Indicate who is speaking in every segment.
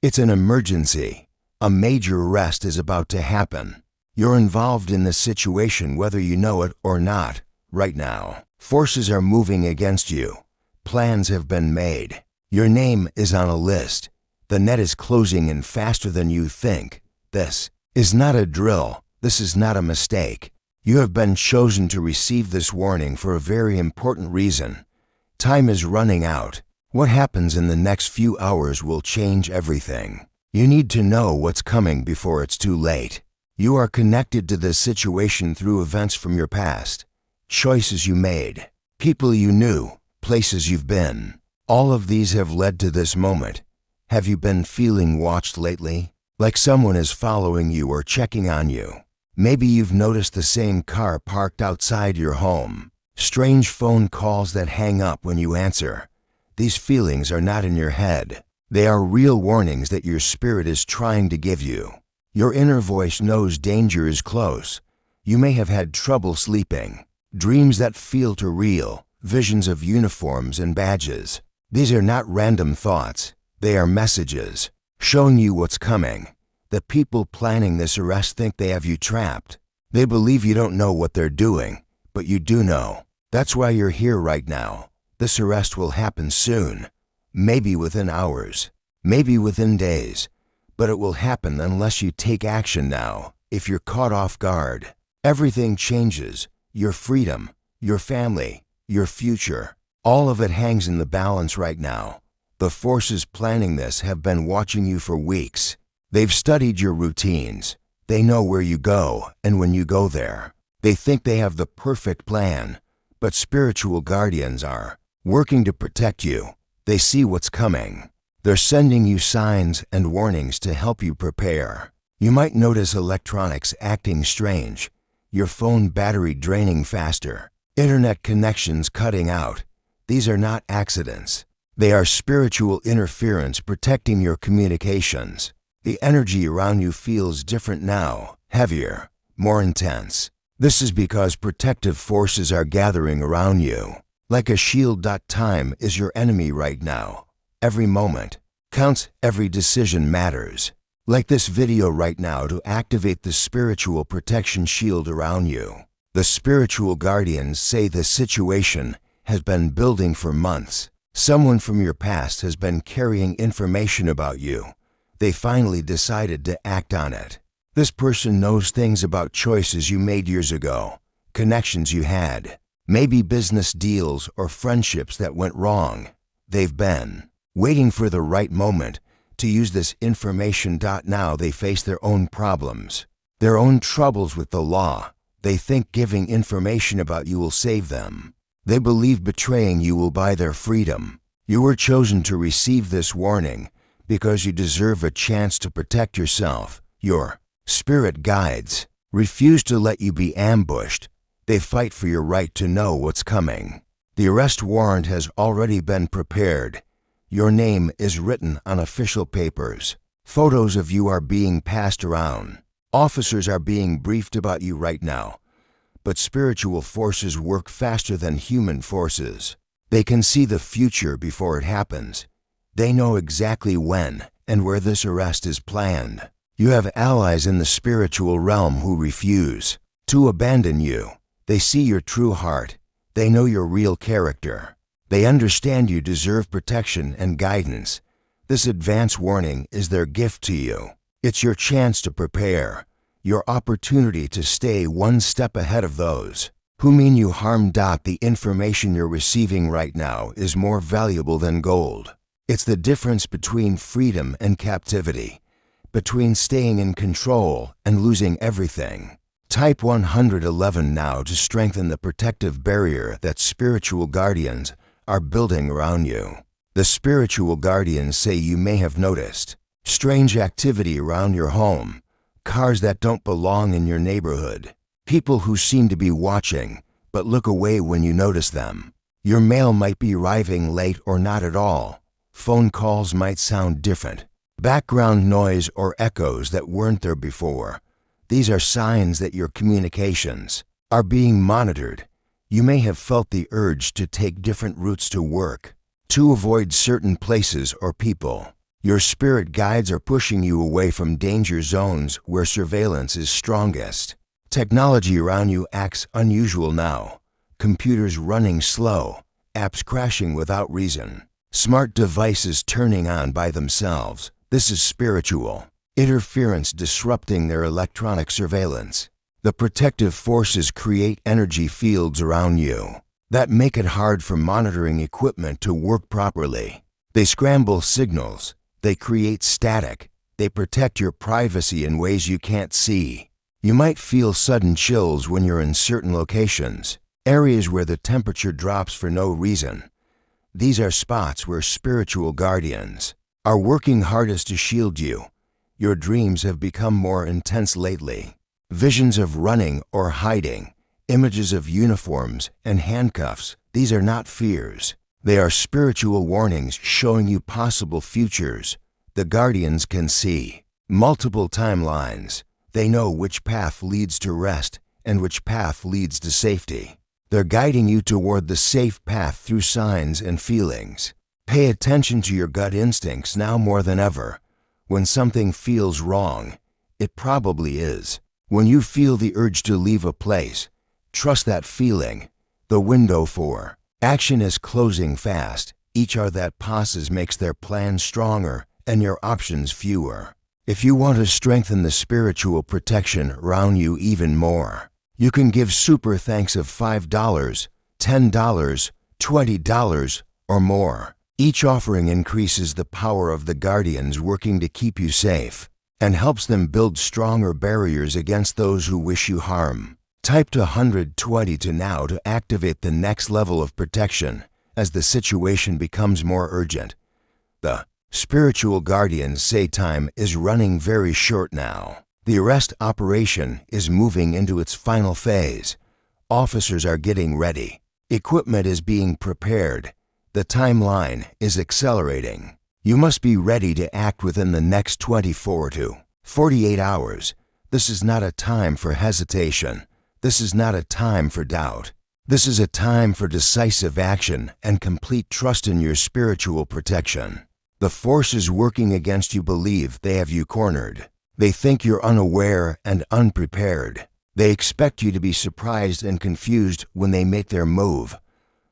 Speaker 1: It's an emergency. A major arrest is about to happen. You're involved in this situation whether you know it or not, right now. Forces are moving against you. Plans have been made. Your name is on a list. The net is closing in faster than you think. This is not a drill. This is not a mistake. You have been chosen to receive this warning for a very important reason. Time is running out. What happens in the next few hours will change everything. You need to know what's coming before it's too late. You are connected to this situation through events from your past, choices you made, people you knew, places you've been. All of these have led to this moment. Have you been feeling watched lately? Like someone is following you or checking on you? Maybe you've noticed the same car parked outside your home. Strange phone calls that hang up when you answer. These feelings are not in your head. They are real warnings that your spirit is trying to give you. Your inner voice knows danger is close. You may have had trouble sleeping. Dreams that feel too real. Visions of uniforms and badges. These are not random thoughts. They are messages showing you what's coming. The people planning this arrest think they have you trapped. They believe you don't know what they're doing, but you do know. That's why you're here right now. This arrest will happen soon. Maybe within hours. Maybe within days. But it will happen unless you take action now. If you're caught off guard, everything changes. Your freedom, your family, your future. All of it hangs in the balance right now. The forces planning this have been watching you for weeks. They've studied your routines. They know where you go and when you go there. They think they have the perfect plan, but spiritual guardians are working to protect you. They see what's coming. They're sending you signs and warnings to help you prepare. You might notice electronics acting strange, your phone battery draining faster, internet connections cutting out. These are not accidents. They are spiritual interference protecting your communications. The energy around you feels different now, heavier, more intense. This is because protective forces are gathering around you. Like a shield. Time is your enemy right now. Every moment counts, every decision matters. Like this video right now to activate the spiritual protection shield around you. The spiritual guardians say the situation has been building for months. Someone from your past has been carrying information about you. They finally decided to act on it. This person knows things about choices you made years ago, connections you had, maybe business deals or friendships that went wrong. They've been waiting for the right moment to use this information. Now they face their own problems, their own troubles with the law. They think giving information about you will save them. They believe betraying you will buy their freedom. You were chosen to receive this warning because you deserve a chance to protect yourself. Your spirit guides refuse to let you be ambushed. They fight for your right to know what's coming. The arrest warrant has already been prepared. Your name is written on official papers. Photos of you are being passed around. Officers are being briefed about you right now. But spiritual forces work faster than human forces. They can see the future before it happens. They know exactly when and where this arrest is planned. You have allies in the spiritual realm who refuse to abandon you. They see your true heart. They know your real character. They understand you deserve protection and guidance. This advance warning is their gift to you. It's your chance to prepare, your opportunity to stay one step ahead of those who mean you harm. The information you're receiving right now is more valuable than gold. It's the difference between freedom and captivity, between staying in control and losing everything. Type 111 now to strengthen the protective barrier that spiritual guardians are building around you. The spiritual guardians say you may have noticed strange activity around your home, cars that don't belong in your neighborhood, people who seem to be watching but look away when you notice them. Your mail might be arriving late or not at all. Phone calls might sound different. Background noise or echoes that weren't there before. These are signs that your communications are being monitored. You may have felt the urge to take different routes to work, to avoid certain places or people. Your spirit guides are pushing you away from danger zones where surveillance is strongest. Technology around you acts unusual now. Computers running slow, apps crashing without reason, smart devices turning on by themselves. This is spiritual interference disrupting their electronic surveillance. The protective forces create energy fields around you that make it hard for monitoring equipment to work properly. They scramble signals, they create static, they protect your privacy in ways you can't see. You might feel sudden chills when you're in certain locations, areas where the temperature drops for no reason. These are spots where spiritual guardians are working hardest to shield you. Your dreams have become more intense lately. Visions of running or hiding, images of uniforms and handcuffs. These are not fears. They are spiritual warnings showing you possible futures. The guardians can see multiple timelines. They know which path leads to rest and which path leads to safety. They're guiding you toward the safe path through signs and feelings. Pay attention to your gut instincts now more than ever. When something feels wrong, it probably is. When you feel the urge to leave a place, trust that feeling. The window for action is closing fast. Each hour that passes makes their plan stronger and your options fewer. If you want to strengthen the spiritual protection around you even more, you can give super thanks of $5, $10, $20, or more. Each offering increases the power of the guardians working to keep you safe and helps them build stronger barriers against those who wish you harm. Type to 120 to now to activate the next level of protection as the situation becomes more urgent. The spiritual guardians say time is running very short now. The arrest operation is moving into its final phase. Officers are getting ready. Equipment is being prepared. The timeline is accelerating. You must be ready to act within the next 24 to 48 hours. This is not a time for hesitation. This is not a time for doubt. This is a time for decisive action and complete trust in your spiritual protection. The forces working against you believe they have you cornered. They think you're unaware and unprepared. They expect you to be surprised and confused when they make their move.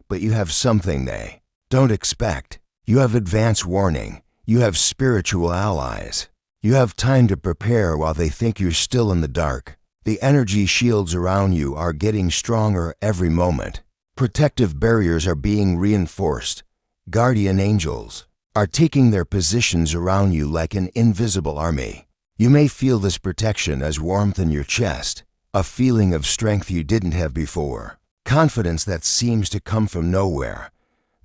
Speaker 1: But you have something they don't expect. You have advance warning. You have spiritual allies. You have time to prepare while they think you're still in the dark. The energy shields around you are getting stronger every moment. Protective barriers are being reinforced. Guardian angels are taking their positions around you like an invisible army. You may feel this protection as warmth in your chest, a feeling of strength you didn't have before, confidence that seems to come from nowhere.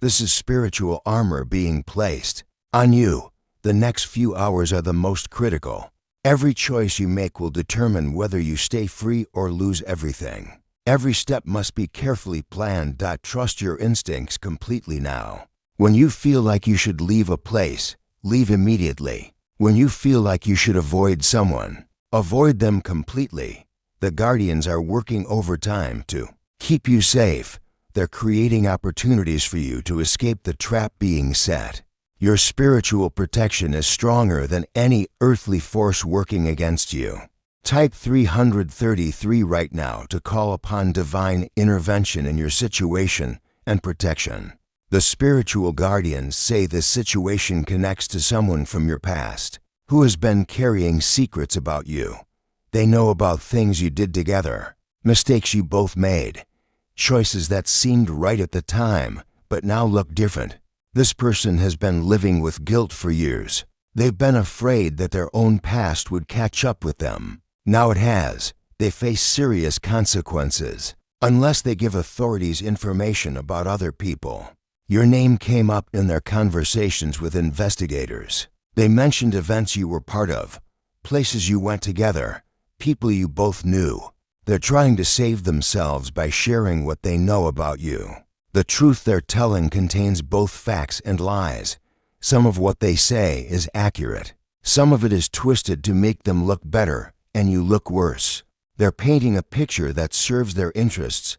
Speaker 1: This is spiritual armor being placed on you. The next few hours are the most critical. Every choice you make will determine whether you stay free or lose everything. Every step must be carefully planned. Trust your instincts completely now. When you feel like you should leave a place, leave immediately. When you feel like you should avoid someone, avoid them completely. The guardians are working overtime to keep you safe. They're creating opportunities for you to escape the trap being set. Your spiritual protection is stronger than any earthly force working against you. Type 333 right now to call upon divine intervention in your situation and protection. The spiritual guardians say this situation connects to someone from your past who has been carrying secrets about you. They know about things you did together, mistakes you both made, choices that seemed right at the time but now look different. This person has been living with guilt for years. They've been afraid that their own past would catch up with them. Now it has. They face serious consequences unless they give authorities information about other people. Your name came up in their conversations with investigators. They mentioned events you were part of, places you went together, people you both knew. They're trying to save themselves by sharing what they know about you. The truth they're telling contains both facts and lies. Some of what they say is accurate. Some of it is twisted to make them look better and you look worse. They're painting a picture that serves their interests,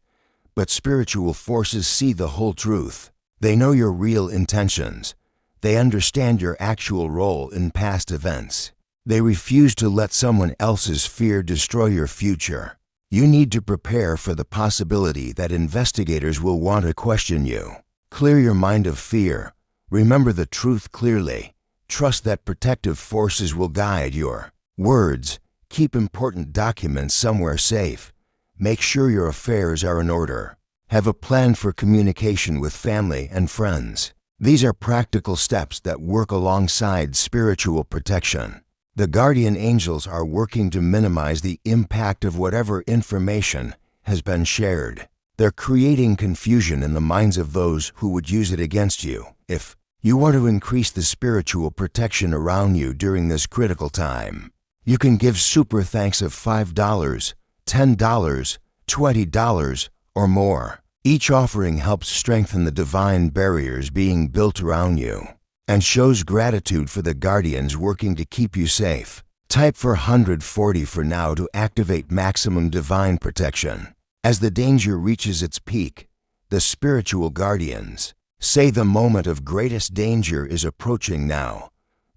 Speaker 1: but spiritual forces see the whole truth. They know your real intentions. They understand your actual role in past events. They refuse to let someone else's fear destroy your future. You need to prepare for the possibility that investigators will want to question you. Clear your mind of fear. Remember the truth clearly. Trust that protective forces will guide your words. Keep important documents somewhere safe. Make sure your affairs are in order. Have a plan for communication with family and friends. These are practical steps that work alongside spiritual protection. The guardian angels are working to minimize the impact of whatever information has been shared. They're creating confusion in the minds of those who would use it against you. If you want to increase the spiritual protection around you during this critical time, you can give super thanks of $5, $10, $20, or more. Each offering helps strengthen the divine barriers being built around you and shows gratitude for the guardians working to keep you safe. Type for 140 for now to activate maximum divine protection. As the danger reaches its peak, the spiritual guardians say the moment of greatest danger is approaching now.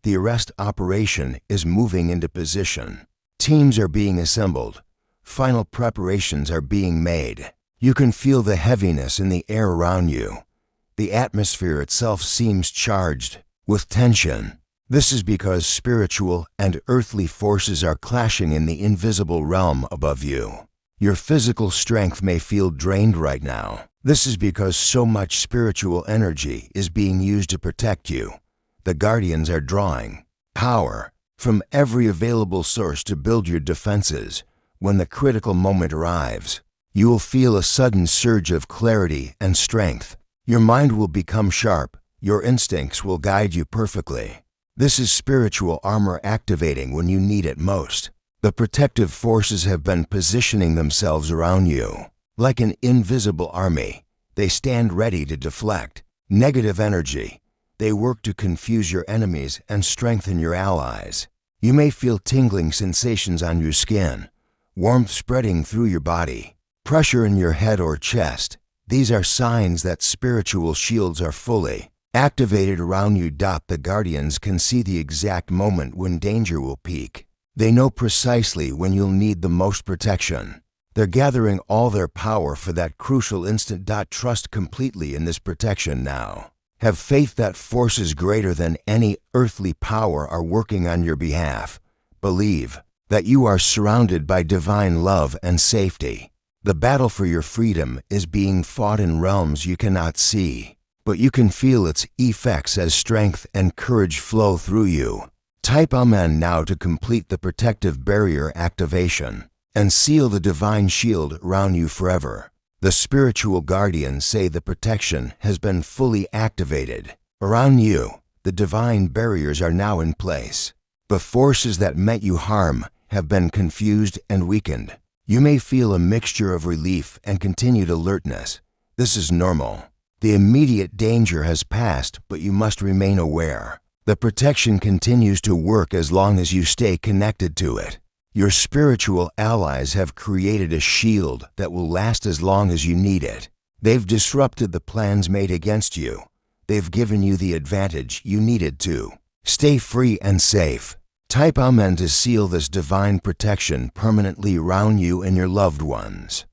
Speaker 1: The arrest operation is moving into position. Teams are being assembled. Final preparations are being made. You can feel the heaviness in the air around you. The atmosphere itself seems charged with tension. This is because spiritual and earthly forces are clashing in the invisible realm above you. Your physical strength may feel drained right now. This is because so much spiritual energy is being used to protect you. The guardians are drawing power from every available source to build your defenses. When the critical moment arrives, you will feel a sudden surge of clarity and strength. Your mind will become sharp. Your instincts will guide you perfectly. This is spiritual armor activating when you need it most. The protective forces have been positioning themselves around you. Like an invisible army, they stand ready to deflect negative energy. They work to confuse your enemies and strengthen your allies. You may feel tingling sensations on your skin, warmth spreading through your body, pressure in your head or chest. These are signs that spiritual shields are fully activated around you. The guardians can see the exact moment when danger will peak. They know precisely when you'll need the most protection. They're gathering all their power for that crucial instant. Trust completely in this protection now. Have faith that forces greater than any earthly power are working on your behalf. Believe that you are surrounded by divine love and safety. The battle for your freedom is being fought in realms you cannot see, but you can feel its effects as strength and courage flow through you. Type Amen now to complete the protective barrier activation and seal the divine shield around you forever. The spiritual guardians say the protection has been fully activated. Around you, the divine barriers are now in place. The forces that meant you harm have been confused and weakened. You may feel a mixture of relief and continued alertness. This is normal. The immediate danger has passed, but you must remain aware. The protection continues to work as long as you stay connected to it. Your spiritual allies have created a shield that will last as long as you need it. They've disrupted the plans made against you. They've given you the advantage you needed to stay free and safe. Type Amen to seal this divine protection permanently around you and your loved ones.